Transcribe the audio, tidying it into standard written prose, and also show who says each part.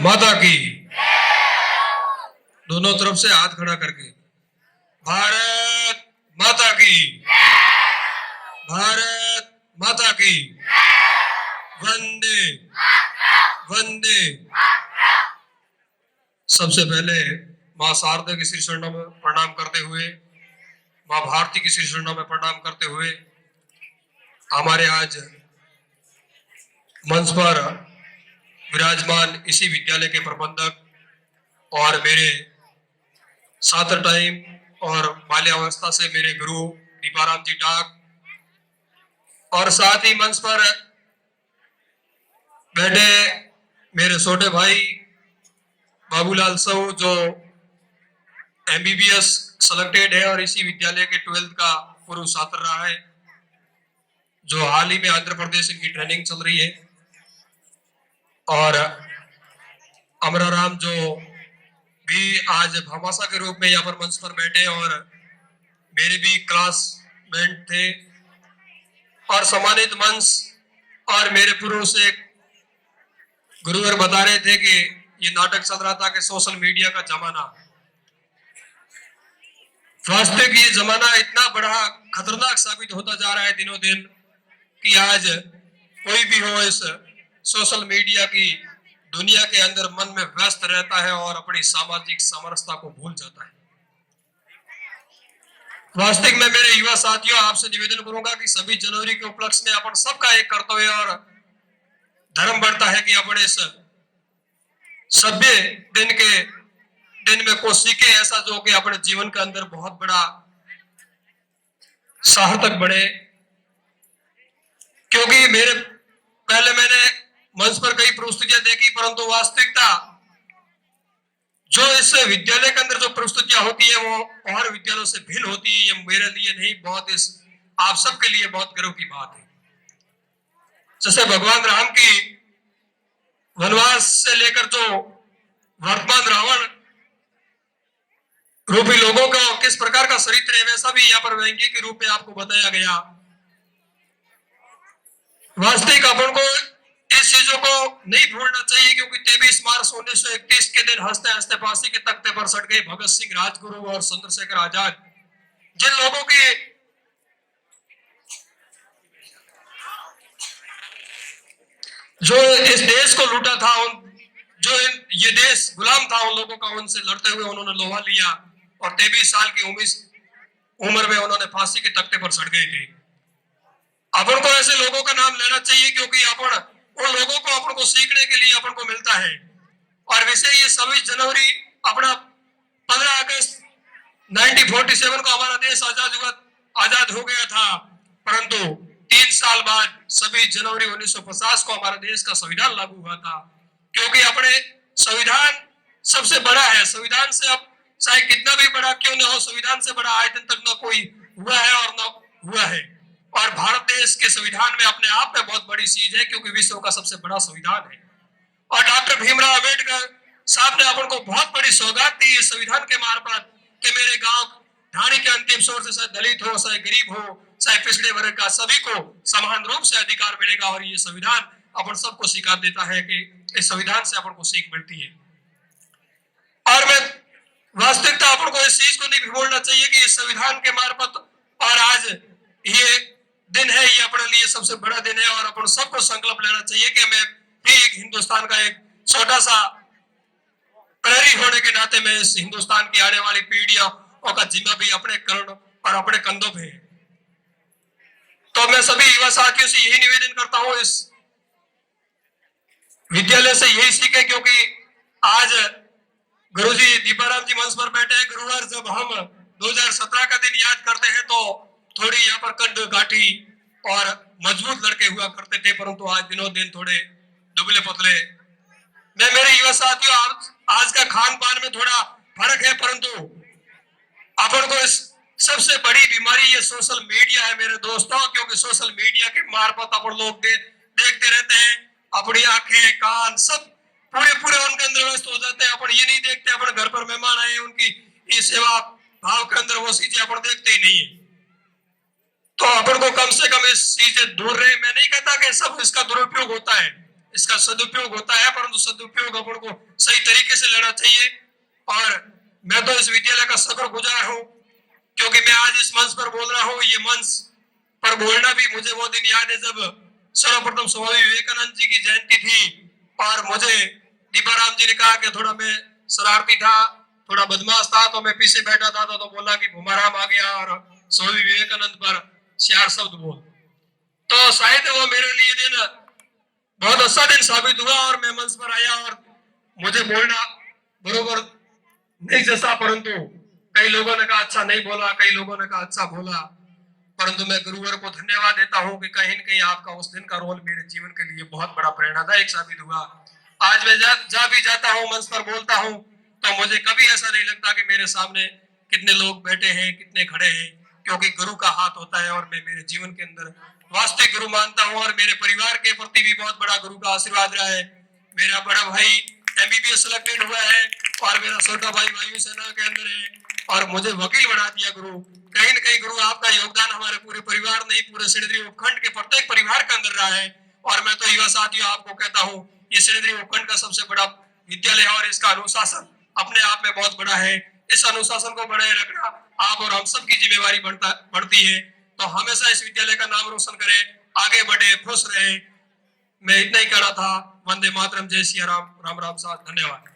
Speaker 1: माता की। दोनों तरफ से हाथ खड़ा करके भारत माता की, भारत माता की, वंदे वंदे। सबसे पहले मां शारदा की श्री चरणों में प्रणाम करते हुए, मां भारती की श्री चरणों में प्रणाम करते हुए, हमारे आज मंच पर विराजमान इसी विद्यालय के प्रबंधक और मेरे छात्र टाइम और बाल्यावस्था से मेरे गुरु दीपाराम जी डाक, और साथ ही मंच पर बैठे मेरे छोटे भाई बाबूलाल साहू जो एमबीबीएस सेलेक्टेड है और इसी विद्यालय के 12th का पूर्व छात्र रहा है, जो हाल ही में आंध्र प्रदेश इनकी ट्रेनिंग चल रही है, और अमराराम जो भी आज भामाशा के रूप में यहाँ पर मंच पर बैठे और मेरे भी क्लासमेट थे, और सम्मानित मंच और मेरे पूर्व से गुरुवर बता रहे थे कि ये नाटक चल रहा था कि सोशल मीडिया का जमाना। वास्तविक ये जमाना इतना बड़ा खतरनाक साबित होता जा रहा है दिनों दिन कि आज कोई भी हो इस सोशल मीडिया की दुनिया के अंदर मन में व्यस्त रहता है और अपनी सामाजिक समरसता को भूल जाता है। वास्तविक में मेरे युवा साथियों आपसे निवेदन करूंगा कि सभी जनवरी के उपलक्ष्य में अपन सबका एक कर्तव्य और धर्म बढ़ता है कि अपने इस सभ्य दिन में को सीखे ऐसा जो कि अपने जीवन के अंदर बहुत बड़ा सार्थक बने। क्योंकि मैंने मंच पर कई प्रस्तुतियां देखी, परंतु वास्तविकता जो इस विद्यालय के अंदर जो प्रस्तुतियां होती है वो और विद्यालयों से भिन्न होती है। ये मेरे लिए नहीं, बहुत इस आप सबके लिए बहुत गर्व की बात है। जैसे भगवान राम की वनवास से लेकर जो वर्तमान रावण रूपी लोगों का किस प्रकार का चरित्र है, वैसा भी यहाँ पर व्यंग्य के रूप में आपको बताया गया। वास्तविक अपन को इस चीजों को नहीं भूलना चाहिए, क्योंकि 23 मार्च 1931 के दिन हंसते हंसते फांसी के तख्ते पर सट गए भगत सिंह, राजगुरु और चंद्रशेखर आजाद। जिन लोगों की जो इस देश को लूटा था, ये देश गुलाम था उन लोगों का, उनसे लड़ते हुए उन्होंने लोहा लिया और 23 साल की उम्र में उन्होंने फांसी के तख्ते पर सट गए थे। अपन को ऐसे लोगों का नाम लेना चाहिए, क्योंकि अपन उन लोगों को अपन को सीखने के लिए अपन को मिलता है। और वैसे ये 26 जनवरी अपना 15 अगस्त 1947 को हमारा देश आजाद हो गया था, परंतु 3 साल बाद 26 जनवरी 1950 को हमारे देश का संविधान लागू हुआ था। क्योंकि अपने संविधान सबसे बड़ा है। संविधान से अब चाहे कितना भी बड़ा क्यों न हो, संविधान से बड़ा आज दिन तक न कोई हुआ है और न हुआ है। और भारत देश के संविधान में अपने आप में बहुत बड़ी चीज है, क्योंकि विश्व का सबसे बड़ा संविधान है। और डॉक्टर भीमराव अम्बेडकर साहब ने अपन को बहुत बड़ी सौगात दी इस संविधान के मार्फत कि मेरे गांव ढाणी के अंतिम छोर से चाहे दलित हो, चाहे गरीब हो, चाहे पिछड़े वर्ग का, सभी को समान रूप से अधिकार मिलेगा। और ये संविधान अपन सबको सिखा देता है कि इस संविधान से अपन को सीख मिलती है। और मैं वास्तविकता अपन को इस चीज को नहीं भूलना चाहिए कि इस संविधान के मार्फत और आज ये दिन है, ये अपने लिए सबसे बड़ा दिन है। और अपन सबको संकल्प लेना चाहिए कि मैं भी एक हिंदुस्तान का एक छोटा सा प्रहरी होने के नाते मैं इस हिंदुस्तान की आने वाली पीढ़ियों का जिम्मा भी अपने करण और अपने कंधों पे है। तो मैं सभी युवा साथियों से यही निवेदन करता हूं, इस विद्यालय से यही सीखे, क्योंकि आज गुरुजी दीपाराम जी मंच पर बैठे हैं। गुरुवार जब हम 2017 का दिन याद करते हैं तो थोड़ी यहाँ पर कंठ गाठी और मजबूत लड़के हुआ करते थे, परंतु आज दिनों दिन थोड़े दुबले पतले। मैं मेरे युवा साथियों आज का खान पान में थोड़ा फर्क है, परंतु अपन को इस सबसे बड़ी बीमारी ये सोशल मीडिया है मेरे दोस्तों। क्योंकि सोशल मीडिया के मार्फत अपन लोग देखते रहते हैं, अपनी आंखें कान सब पूरे उनके अंदर व्यस्त हो जाते हैं। अपन ये नहीं देखते अपने घर पर मेहमान आए, उनकी सेवा भाव के अंदर वो चीजें अपन देखते ही नहीं है। तो अपन को कम से कम इस चीज से दूर रहे। मैं नहीं कहता कि सब इसका दुरुपयोग होता है, इसका सदुपयोग होता है, परंतु सदुपयोग अपन को सही तरीके से लेना चाहिए। और मैं तो इस विद्यालय का शुक्रगुजार हूँ, क्योंकि मैं आज इस मंच पर बोल रहा हूँ। ये मंच पर बोलना भी मुझे वो दिन याद है जब सर्वप्रथम स्वामी विवेकानंद जी की जयंती थी, और मुझे दीपाराम जी ने कहा कि थोड़ा मैं शरारती था, थोड़ा बदमाश था, तो मैं पीछे बैठा था, तो बोला कि भूमाराम आ गया और स्वामी विवेकानंद पर 4 शब्द बोल। तो शायद वो मेरे लिए दिन बहुत अच्छा दिन साबित हुआ, और मैं मंच पर आया और मुझे बोलना बरोबर नहीं जैसा, परंतु कई लोगों ने कहा अच्छा नहीं बोला, कई लोगों ने कहा अच्छा बोला। परंतु मैं गुरुवर को धन्यवाद देता हूं कि कहीं न कहीं आपका उस दिन का रोल मेरे जीवन के लिए बहुत बड़ा प्रेरणादायक साबित हुआ। आज मैं जा भी जाता हूं, मंच पर बोलता हूं, तो मुझे कभी ऐसा नहीं लगता कि मेरे सामने कितने लोग बैठे हैं, कितने खड़े हैं, क्योंकि गुरु का हाथ होता है, और मैं मेरे जीवन के अंदर वास्तविक गुरु मानता हूं। और मेरे परिवार के प्रति भी बहुत बड़ा गुरु का आशीर्वाद रहा है। मेरा बड़ा भाई एमबीबीएस सिलेक्टेड हुआ है, और मेरा छोटा भाई वायुसेना के अंदर है, और मुझे वकील बना दिया गुरु। कहीं न कहीं गुरु आपका योगदान हमारे पूरे परिवार नहीं, पूरे सिणधरी उपखंड के प्रत्येक परिवार के अंदर रहा है। और मैं तो युवा साथियों आपको कहता हूँ, ये सिणधरी उपखंड का सबसे बड़ा विद्यालय है, और इसका अनुशासन अपने आप में बहुत बड़ा है। इस अनुशासन को बनाए रखना आप और हम सब की जिम्मेवारी बढ़ती है। तो हमेशा इस विद्यालय का नाम रोशन करें, आगे बढ़े, खुश रहे। मैं इतना ही कहना था। वंदे मातरम, जय सिया राम, राम राम साथ, धन्यवाद।